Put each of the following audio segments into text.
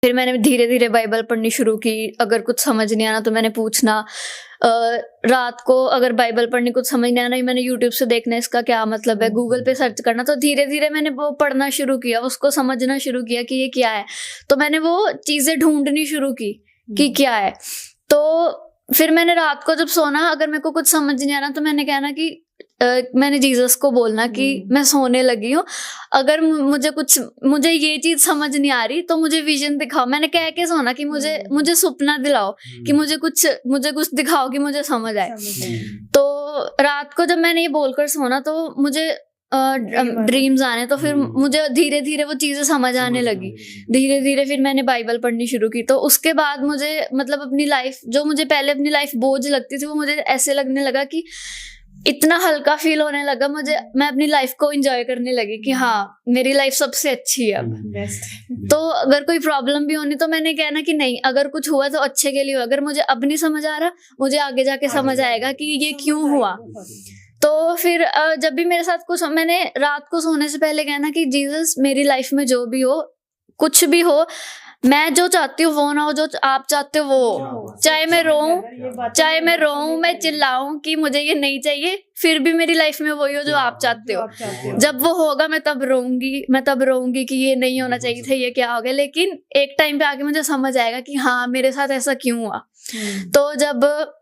फिर मैंने धीरे धीरे बाइबल पढ़नी शुरू की। अगर कुछ समझ नहीं आना तो मैंने पूछना। रात को अगर बाइबल पढ़नी कुछ समझ नहीं आना, मैंने यूट्यूब से देखना इसका क्या मतलब है, गूगल पे सर्च करना। तो धीरे धीरे मैंने वो पढ़ना शुरू किया, उसको समझना शुरू किया कि ये क्या है। तो मैंने वो चीजें ढूंढनी शुरू की कि क्या है। तो फिर मैंने रात को जब सोना, अगर मेरे को कुछ समझ नहीं आ रहा तो मैंने कहना कि मैंने जीसस को बोलना कि मैं सोने लगी हूँ, अगर मुझे ये चीज समझ नहीं आ रही तो मुझे विजन दिखाओ। मैंने कह के सोना कि मुझे सपना दिलाओ, कि मुझे कुछ दिखाओ कि मुझे समझ आए। तो रात को जब मैंने ये बोलकर सोना तो मुझे ड्रीम्स आने, तो फिर मुझे धीरे धीरे वो चीजें समझ आने लगी। धीरे धीरे फिर मैंने बाइबल पढ़नी शुरू की। तो उसके बाद मुझे मतलब अपनी लाइफ, जो मुझे पहले अपनी लाइफ बोझ लगती थी, वो मुझे ऐसे लगने लगा कि इतना हल्का फील होने लगा मुझे। मैं अपनी लाइफ को एंजॉय करने लगी कि हाँ मेरी लाइफ सबसे अच्छी है अब। तो अगर कोई प्रॉब्लम भी होनी तो मैंने कहना कि नहीं, अगर कुछ हुआ तो अच्छे के लिए हुआ। अगर मुझे अब नहीं समझ आ रहा, मुझे आगे जाके समझ आएगा कि ये क्यों हुआ। तो फिर जब भी मेरे साथ कुछ, मैंने रात को सोने से पहले कहना कि जीसस मेरी लाइफ में जो भी हो, कुछ भी हो, मैं जो चाहती हूँ वो ना हो, जो आप चाहते हो वो हो। चाहे मैं रोऊं, मैं चिल्लाऊं कि मुझे ये नहीं चाहिए, फिर भी मेरी लाइफ में वही हो जो आप चाहते हो। जब वो होगा मैं तब रोऊंगी कि ये नहीं होना चाहिए था, ये क्या हो गया। लेकिन एक टाइम पे आके मुझे समझ आएगा कि हाँ मेरे साथ ऐसा क्यों हुआ। तो जब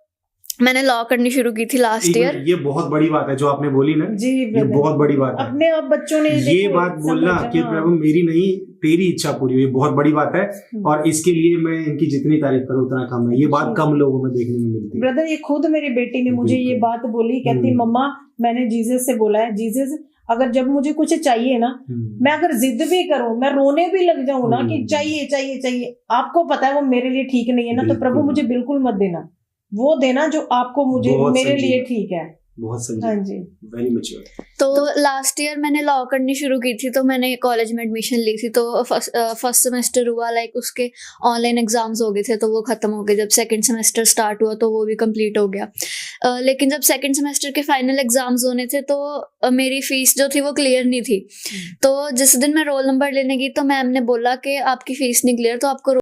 मैंने लॉ करनी शुरू की थी लास्ट ईयर। ये बहुत बड़ी बात है जो आपने बोली ना जी, ये बहुत बड़ी बात है। अपने आप बच्चों ने ये बात बोलना कि प्रभु मेरी नहीं तेरी इच्छा पूरी हुई, बहुत बड़ी बात है। और इसके लिए मैं इनकी जितनी तारीफ करूं उतना कम है। ये बात कम लोगों में देखने में मिलती है। ब्रदर, ये खुद मेरी बेटी ने मुझे ये बात बोली, कहती मम्मा मैंने जीसस से बोला है, जीसस अगर जब मुझे कुछ चाहिए ना, मैं अगर जिद भी करूं, मैं रोने भी लग जाऊं ना कि चाहिए चाहिए चाहिए, आपको पता है वो मेरे लिए ठीक नहीं है ना, तो प्रभु मुझे बिल्कुल मत देना, वो देना जो आपको मुझे मेरे लिए ठीक है। बहुत समझी। हाँ जी, वेरी मैच्योर। तो लास्ट ईयर मैंने लॉ करनी शुरू की थी, तो मैंने कॉलेज में एडमिशन ली थी। तो फर्स्ट सेमेस्टर हुआ, लाइक उसके ऑनलाइन एग्जाम्स हो गए थे तो वो खत्म हो गए। जब सेकंड सेमेस्टर स्टार्ट हुआ तो वो भी कंप्लीट हो गया। लेकिन जब सेकंड सेमेस्टर के फाइनल एग्जाम्स होने थे तो मेरी फीस जो थी वो क्लियर नहीं थी। तो जिस दिन मैं रोल नंबर लेने गई तो मैम ने बोला कि आपकी फीस नहीं क्लियर, तो आपको